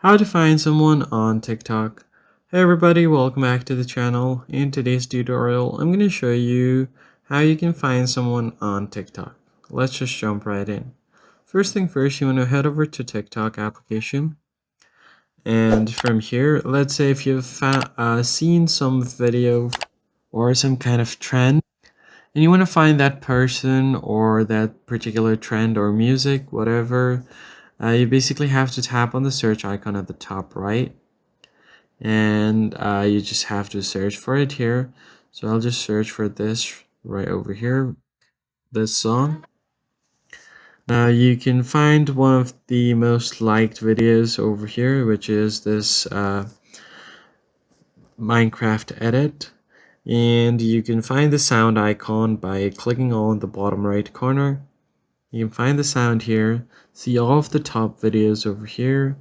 How to find someone on TikTok. Hey everybody, welcome back to the channel. In today's tutorial, I'm going to show you how you can find someone on TikTok. Let's just jump right in. First thing first, you want to head over to TikTok application. And from here, let's say if you've seen some video or some kind of trend, and you want to find that person or that particular trend or music, whatever, you basically have to tap on the search icon at the top right, and you just have to search for it here. So I'll just search for this right over here, this song. Now you can find one of the most liked videos over here, which is this Minecraft edit. And you can find the sound icon by clicking on the bottom right corner. You can find the sound here, see all of the top videos over here.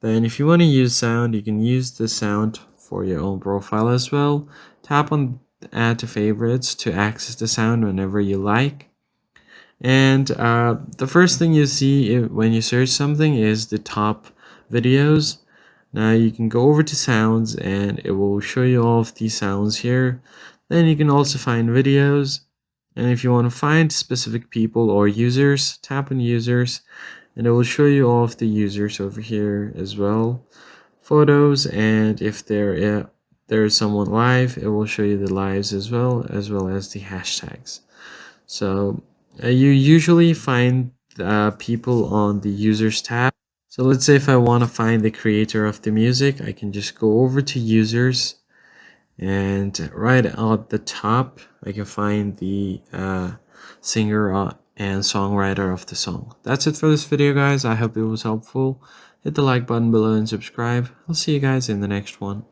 Then if you want to use sound, you can use the sound for your own profile as well. Tap on add to favorites to access the sound whenever you like. And the first thing you see when you search something is the top videos. Now you can go over to sounds and it will show you all of these sounds here. Then you can also find videos. And if you want to find specific people or users, tap on users and it will show you all of the users over here as well. Photos, and if there is someone live, it will show you the lives as well as the hashtags. So you usually find people on the users tab. So let's say if I want to find the creator of the music, I can just go over to users, and right at the top I can find the singer and songwriter of the song. That's it for this video, guys. I hope it was helpful. Hit the like button below and subscribe. I'll see you guys in the next one.